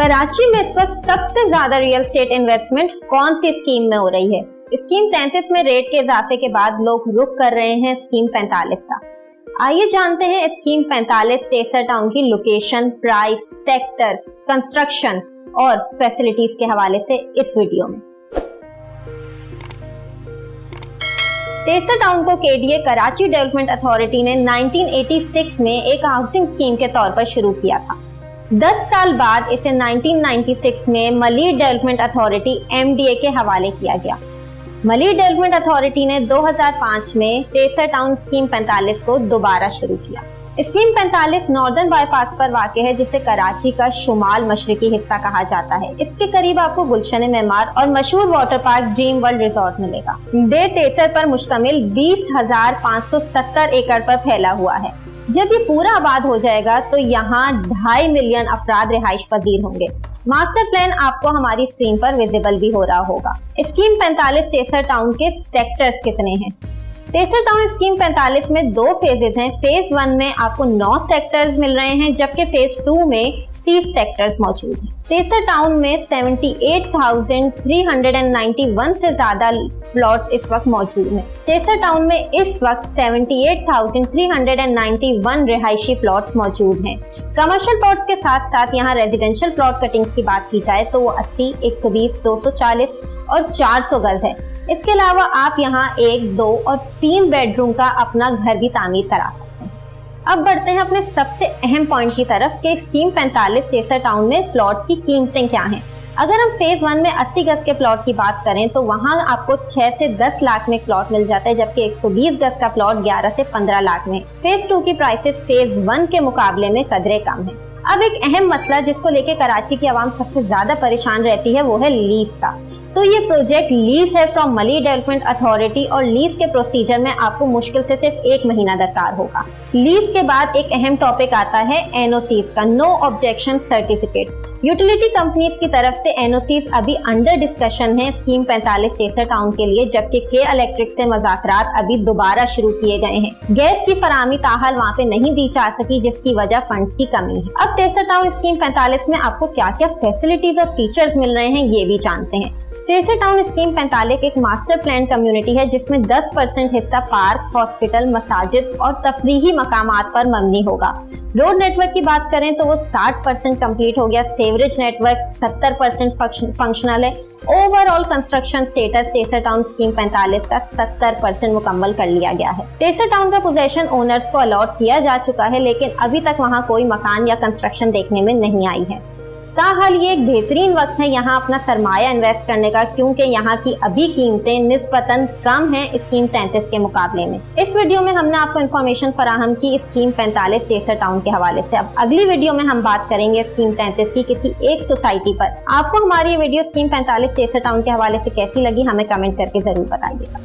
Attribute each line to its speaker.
Speaker 1: कराची में इस वक्त सबसे ज्यादा रियल एस्टेट इन्वेस्टमेंट कौन सी स्कीम में हो रही है? स्कीम 33 में रेट के इजाफे के बाद लोग रुख कर रहे हैं स्कीम 45 का। आइए जानते हैं स्कीम 45 टेसर टाउन की लोकेशन, प्राइस, सेक्टर, कंस्ट्रक्शन और फैसिलिटीज के हवाले से इस वीडियो में। टेसर टाउन को केडीए कराची डेवलपमेंट अथॉरिटी ने 1986 में एक हाउसिंग स्कीम के तौर पर शुरू किया था। 10 साल बाद इसे 1996 में मलीर डेवलपमेंट अथॉरिटी MDA के हवाले किया गया। मलीर डेवलपमेंट अथॉरिटी ने 2005 में टेसर टाउन स्कीम 45 को दोबारा शुरू किया। स्कीम 45 नॉर्दर्न बाईपास पर वाक़ है, जिसे कराची का शुमाल मशरकी हिस्सा कहा जाता है। इसके करीब आपको गुलशन मेमार और मशहूर water park dream world resort मिलेगा। डे टेसर पर मुश्तमिल 20,570 एकड़ पर फैला हुआ है। जब ये पूरा आबाद हो जाएगा तो यहाँ 2.5 मिलियन अफराद रिहाइश पजीर होंगे। मास्टर प्लान आपको हमारी स्क्रीन पर विजिबल भी हो रहा होगा। स्कीम 45 टेसर टाउन के सेक्टर्स कितने हैं? टेसर टाउन स्कीम 45 में 2 फेजेस हैं। फेज 1 में आपको 9 सेक्टर्स मिल रहे हैं, जबकि फेज 2 में 30 सेक्टर्स मौजूद हैं। टेसर टाउन में 78,391 से ज्यादा प्लॉट्स इस वक्त मौजूद हैं। टेसर टाउन में इस वक्त 78,391 रिहायशी प्लॉट्स मौजूद हैं। कमर्शियल प्लॉट्स के साथ साथ यहाँ रेजिडेंशियल प्लॉट कटिंग्स की बात की जाए तो वो 80, 120, 240 और 400 गज है। इसके अलावा आप यहाँ 1, 2 और 3 बेडरूम का अपना घर भी तामीर करा सकते हैं। अब बढ़ते हैं अपने सबसे अहम पॉइंट की तरफ कि स्कीम 45 टेसर टाउन में प्लॉट्स की कीमतें क्या हैं। अगर हम फेज 1 में 80 गज के प्लॉट की बात करें तो वहां आपको 6 से 10 लाख में प्लॉट मिल जाता है, जबकि 120 गज का प्लॉट 11 से 15 लाख में। फेज 2 की प्राइसेस फेज 1 के मुकाबले में कदरे कम है। अब एक अहम मसला जिसको लेके कराची की आवाम सबसे ज्यादा परेशान रहती है वो है लीज का। तो ये प्रोजेक्ट लीज है फ्रॉम मलीर डेवलपमेंट अथॉरिटी और लीज के प्रोसीजर में आपको मुश्किल से सिर्फ 1 महीना दरकार होगा। लीज के बाद एक अहम टॉपिक आता है एनओसीज का, no objection certificate. Utility companies की तरफ से एनओसीज अभी अंडर डिस्कशन है स्कीम 45 टेसर टाउन के लिए, जबकि के इलेक्ट्रिक से मुज़ाकरात अभी दोबारा शुरू किए गए हैं। गैस की फराहमी ताहाल वहाँ पे नहीं दी जा सकी, जिसकी वजह फंड्स की कमी है। अब टेसर टाउन स्कीम 45 में आपको क्या क्या फैसिलिटीज और फीचर्स मिल रहे हैं ये भी जानते हैं। टेसर टाउन स्कीम 45 एक मास्टर प्लान कम्युनिटी है जिसमें 10% हिस्सा पार्क, हॉस्पिटल, मसाजिद और तफरीही मकामात पर मबनी होगा। रोड नेटवर्क की बात करें तो वो 60% कंप्लीट हो गया। सेवरेज नेटवर्क 70% फंक्शनल है। Overall construction status tasar town scheme 45 का 70% मुकम्मल कर लिया गया है। टेसर टाउन का पोजेशन ओनर्स को अलॉट किया जा चुका है, लेकिन अभी तक वहाँ कोई मकान या कंस्ट्रक्शन देखने में नहीं आई है। ताहल ये एक बेहतरीन वक्त है यहाँ अपना सरमाया इन्वेस्ट करने का, क्योंकि यहाँ की अभी कीमतें निस्बतन कम हैं स्कीम 33 के मुकाबले में। इस वीडियो में हमने आपको इन्फॉर्मेशन फराहम की स्कीम 45 टेसर टाउन के हवाले से। अब अगली वीडियो में हम बात करेंगे स्कीम 33 की किसी एक सोसाइटी पर। आपको हमारी वीडियो स्कीम 45 टेसर टाउन के हवाले से कैसी लगी हमें कमेंट करके जरूर बताइएगा।